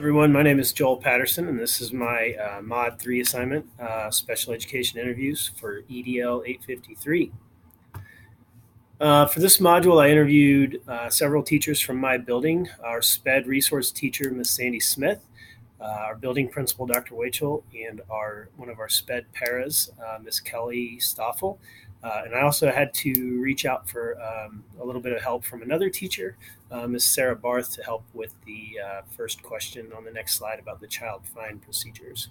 Everyone, my name is Joel Patterson, and this is my Mod 3 assignment, Special Education Interviews for EDL 853. For this module, I interviewed several teachers from my building, our Sped resource teacher, Miss Sandy Smith, our building principal, Dr. Wachel, and one of our Sped paras, Miss Kelly Stoffel. And I also had to reach out for a little bit of help from another teacher, Miss Sarah Barth, to help with the first question on the next slide about the child find procedures.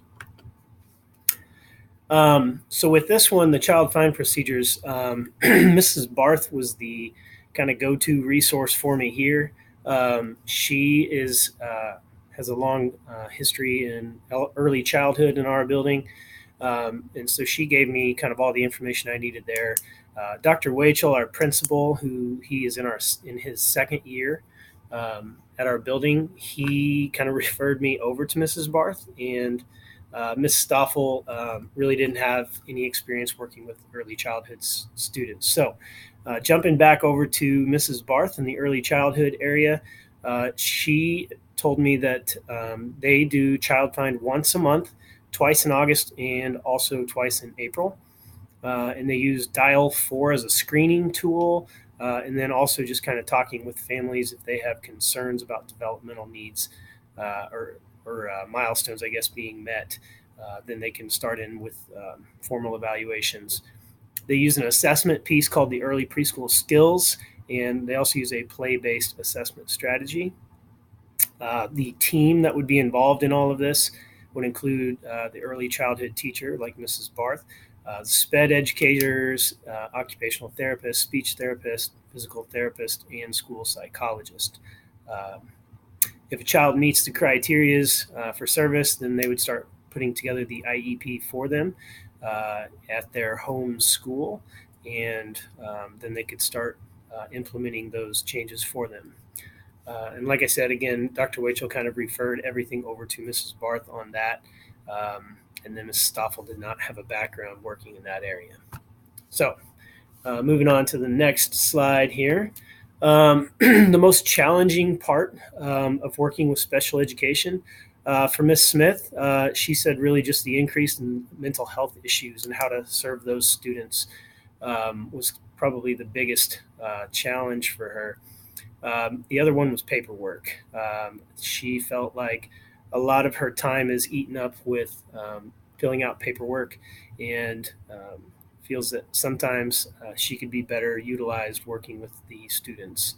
So with this one, the child find procedures, Mrs. Barth was the kind of go-to resource for me here. She has a long history in early childhood in our building. And so she gave me kind of all the information I needed there. Dr. Wachel, our principal, who he is in his second year at our building, he kind of referred me over to Mrs. Barth, and Ms. Stoffel really didn't have any experience working with early childhood students. So jumping back over to Mrs. Barth in the early childhood area, she told me that they do child find once a month, twice in August and also twice in April. And they use Dial 4 as a screening tool, and then also just kind of talking with families if they have concerns about developmental needs or milestones, I guess, being met. Then they can start in with formal evaluations. They use an assessment piece called the Early Preschool Skills, and they also use a play-based assessment strategy. The team that would be involved in all of this would include the early childhood teacher, like Mrs. Barth, SPED educators, occupational therapists, speech therapist, physical therapist, and school psychologist. If a child meets the criteria for service, then they would start putting together the IEP for them at their home school, and then they could start implementing those changes for them. And like I said, again, Dr. Wachel kind of referred everything over to Mrs. Barth on that. And then Mrs. Stoffel did not have a background working in that area. So moving on to the next slide here. The most challenging part of working with special education for Miss Smith, she said really just the increase in mental health issues and how to serve those students was probably the biggest challenge for her. The other one was paperwork. She felt like a lot of her time is eaten up with filling out paperwork, and feels that sometimes she could be better utilized working with the students.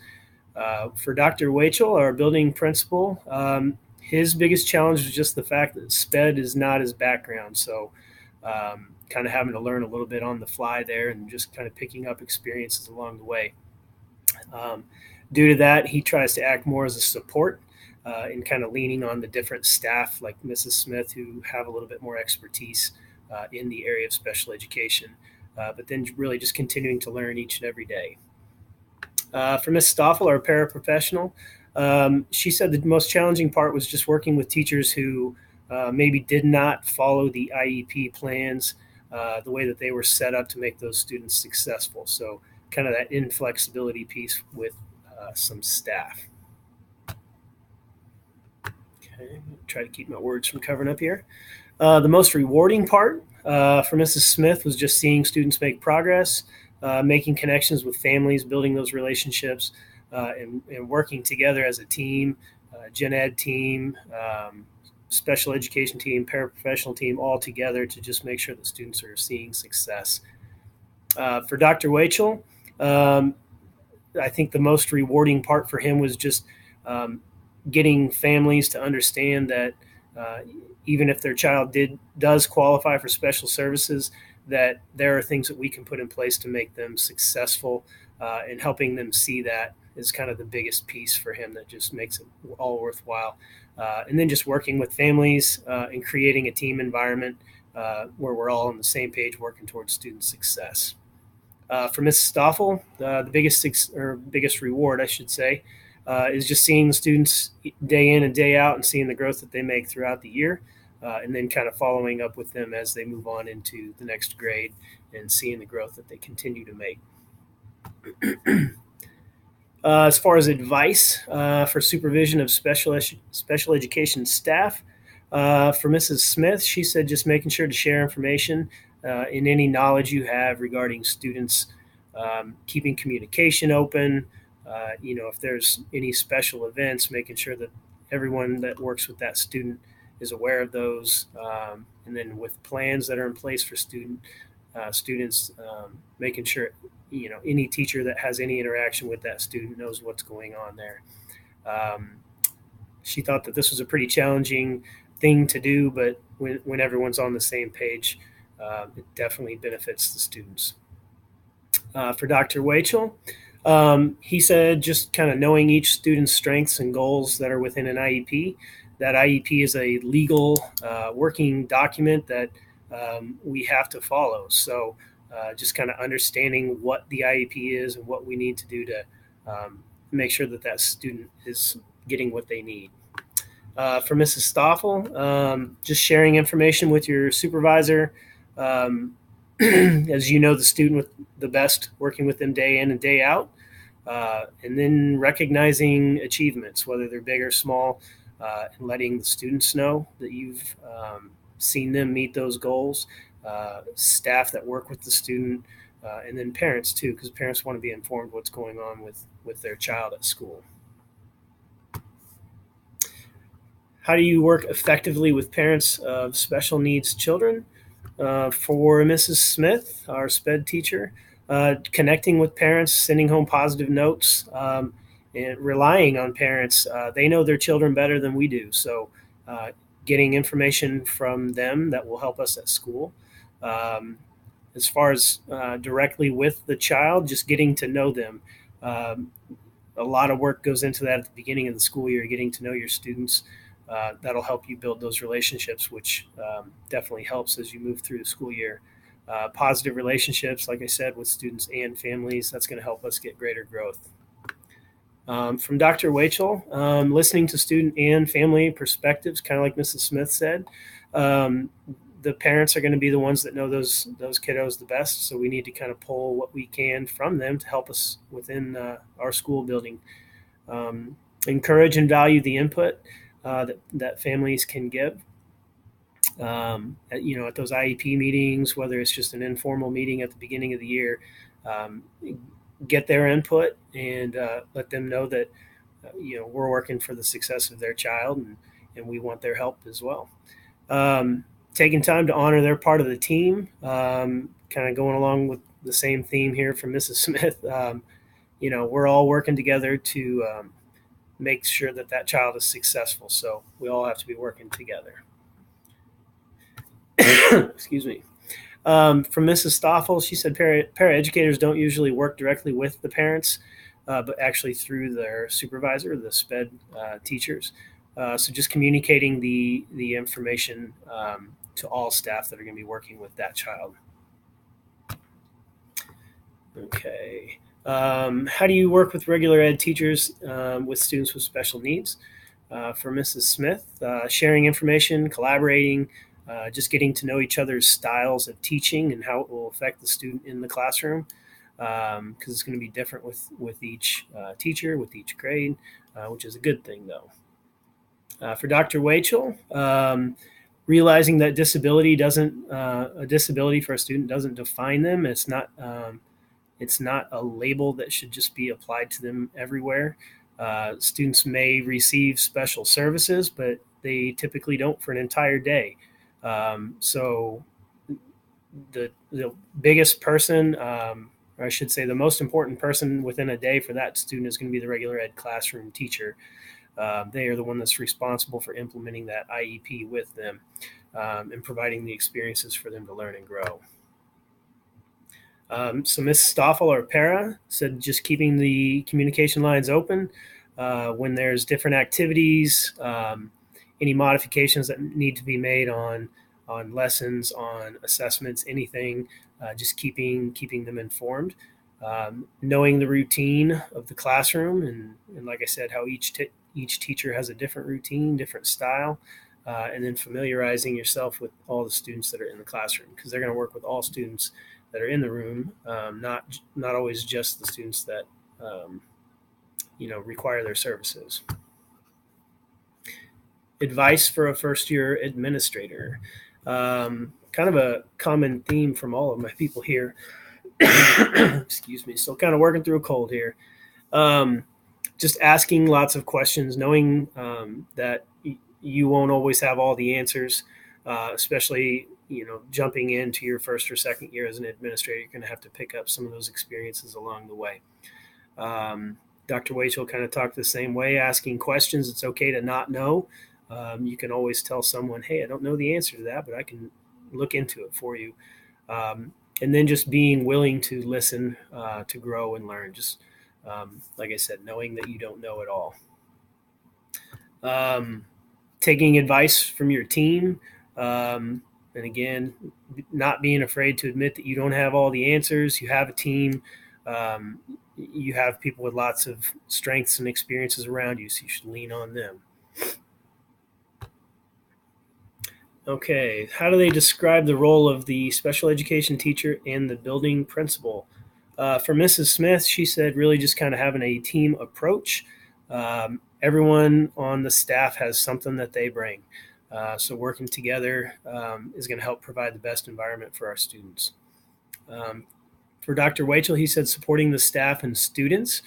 For Dr. Wachel, our building principal, his biggest challenge was just the fact that SPED is not his background. So kind of having to learn a little bit on the fly there and just kind of picking up experiences along the way. Due to that, he tries to act more as a support and kind of leaning on the different staff like Mrs. Smith, who have a little bit more expertise in the area of special education, but then really just continuing to learn each and every day. For Ms. Stoffel, our paraprofessional, she said the most challenging part was just working with teachers who maybe did not follow the IEP plans the way that they were set up to make those students successful. So kind of that inflexibility piece with some staff. Okay, try to keep my words from covering up here. The most rewarding part for Mrs. Smith was just seeing students make progress, making connections with families, building those relationships, and working together as a team, gen ed team, special education team, paraprofessional team, all together to just make sure that students are seeing success. For Dr. Wachel, I think the most rewarding part for him was just getting families to understand that even if their child does qualify for special services, that there are things that we can put in place to make them successful, and helping them see that is kind of the biggest piece for him that just makes it all worthwhile. And then just working with families and creating a team environment where we're all on the same page working towards student success. For Mrs. Stoffel, the biggest reward, I should say, is just seeing the students day in and day out and seeing the growth that they make throughout the year, and then kind of following up with them as they move on into the next grade and seeing the growth that they continue to make. As far as advice for supervision of special education staff, for Mrs. Smith, she said just making sure to share information in any knowledge you have regarding students, keeping communication open. If there's any special events, making sure that everyone that works with that student is aware of those, and then with plans that are in place for students, making sure any teacher that has any interaction with that student knows what's going on there. Um, she thought that this was a pretty challenging thing to do, but when everyone's on the same page, it definitely benefits the students. For Dr. Wachel, he said just kind of knowing each student's strengths and goals that are within an IEP. That IEP is a legal working document that we have to follow. So just kind of understanding what the IEP is and what we need to do to make sure that that student is getting what they need. For Mrs. Stoffel, just sharing information with your supervisor. As you know, the student with the best, working with them day in and day out. And then recognizing achievements, whether they're big or small, and letting the students know that you've seen them meet those goals. Staff that work with the student, and then parents too, because parents want to be informed what's going on with their child at school. How do you work effectively with parents of special needs children? For Mrs. Smith, our SPED teacher, connecting with parents, sending home positive notes, and relying on parents. They know their children better than we do. So, getting information from them that will help us at school. Um, as far as directly with the child, just getting to know them. Um, a lot of work goes into that at the beginning of the school year, getting to know your students. That'll help you build those relationships, which definitely helps as you move through the school year. Positive relationships, like I said, with students and families, that's going to help us get greater growth. From Dr. Wachel, listening to student and family perspectives, kind of like Mrs. Smith said. Um, the parents are going to be the ones that know those kiddos the best, so we need to kind of pull what we can from them to help us within our school building. Encourage and value the input that families can give. At those IEP meetings, whether it's just an informal meeting at the beginning of the year, um, get their input and let them know that we're working for the success of their child, and we want their help as well. Taking time to honor their part of the team, kind of going along with the same theme here from Mrs. Smith. We're all working together to make sure that that child is successful. So we all have to be working together. Excuse me. From Mrs. Stoffel, she said paraeducators don't usually work directly with the parents, but actually through their supervisor, the SPED teachers. So just communicating the information to all staff that are going to be working with that child. Okay. How do you work with regular ed teachers with students with special needs? For Mrs. Smith, sharing information, collaborating, just getting to know each other's styles of teaching and how it will affect the student in the classroom, because it's going to be different with each teacher, with each grade, which is a good thing though. For Dr. Wachel, realizing that disability doesn't a disability for a student doesn't define them. It's not a label that should just be applied to them everywhere. Students may receive special services, but they typically don't for an entire day. So the biggest person, or I should say the most important person within a day for that student is going to be the regular ed classroom teacher. They are the one that's responsible for implementing that IEP with them and providing the experiences for them to learn and grow. So Ms. Stoffel or Para said just keeping the communication lines open when there's different activities, any modifications that need to be made on lessons, on assessments, anything, just keeping them informed. Knowing the routine of the classroom and like I said, how each teacher has a different routine, different style, and then familiarizing yourself with all the students that are in the classroom, because they're going to work with all students that are in the room, not always just the students that require their services. Advice for a first-year administrator. Kind of a common theme from all of my people here. Excuse me. Still kind of working through a cold here. Um, just asking lots of questions, knowing that you won't always have all the answers, especially jumping into your first or second year as an administrator. You're going to have to pick up some of those experiences along the way. Dr. Wachel kind of talked the same way, asking questions. It's okay to not know. You can always tell someone, hey, I don't know the answer to that, but I can look into it for you. And then just being willing to listen, to grow and learn. Just like I said, knowing that you don't know it all. Taking advice from your team. And again, not being afraid to admit that you don't have all the answers. You have a team. You have people with lots of strengths and experiences around you, so you should lean on them. Okay, how do they describe the role of the special education teacher and the building principal? For Mrs. Smith, she said really just kind of having a team approach. Everyone on the staff has something that they bring. So working together is going to help provide the best environment for our students. For Dr. Wachel, he said supporting the staff and students.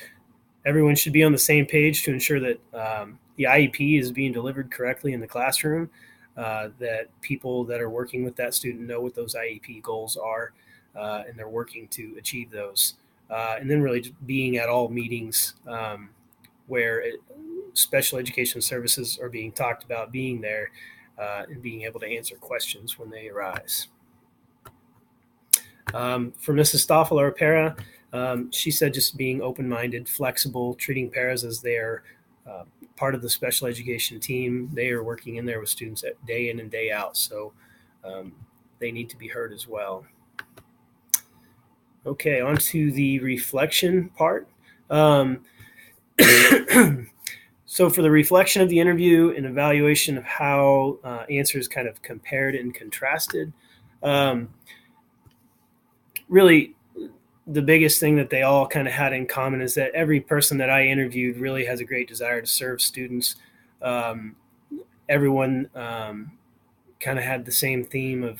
Everyone should be on the same page to ensure that the IEP is being delivered correctly in the classroom, that people that are working with that student know what those IEP goals are, and they're working to achieve those. And then really just being at all meetings where special education services are being talked about, being there and being able to answer questions when they arise. For Mrs. Stoffel, our para, she said just being open-minded, flexible, treating paras as they are part of the special education team. They are working in there with students day in and day out, so they need to be heard as well. Okay, on to the reflection part. So for the reflection of the interview and evaluation of how answers kind of compared and contrasted, really the biggest thing that they all kind of had in common is that every person that I interviewed really has a great desire to serve students. Everyone kind of had the same theme of,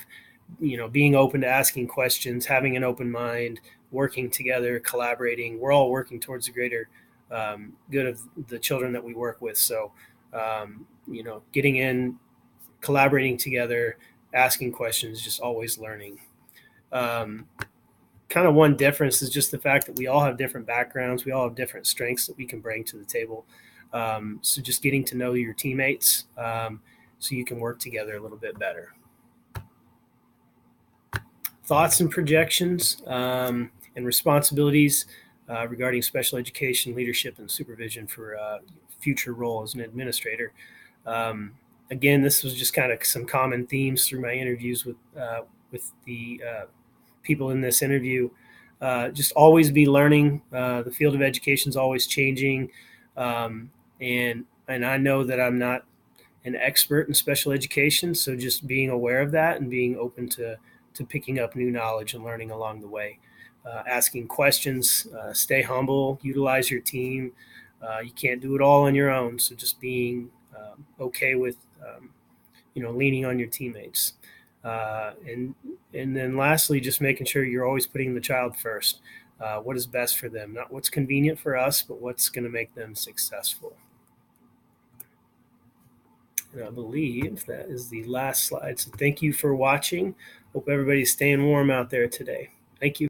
being open to asking questions, having an open mind, working together, collaborating. We're all working towards the greater good of the children that we work with. So, getting in, collaborating together, asking questions, just always learning. Kind of one difference is just the fact that we all have different backgrounds. We all have different strengths that we can bring to the table. So just getting to know your teammates so you can work together a little bit better. Thoughts and projections and responsibilities regarding special education leadership and supervision for future role as an administrator. Again, this was just kind of some common themes through my interviews with the people in this interview. Just always be learning. The field of education is always changing, and I know that I'm not an expert in special education, so just being aware of that and being open to picking up new knowledge and learning along the way. Asking questions, stay humble, utilize your team. You can't do it all on your own, so just being okay with leaning on your teammates. And then lastly, just making sure you're always putting the child first. What is best for them, not what's convenient for us, but what's going to make them successful. And I believe that is the last slide. So thank you for watching. Hope everybody's staying warm out there today. Thank you.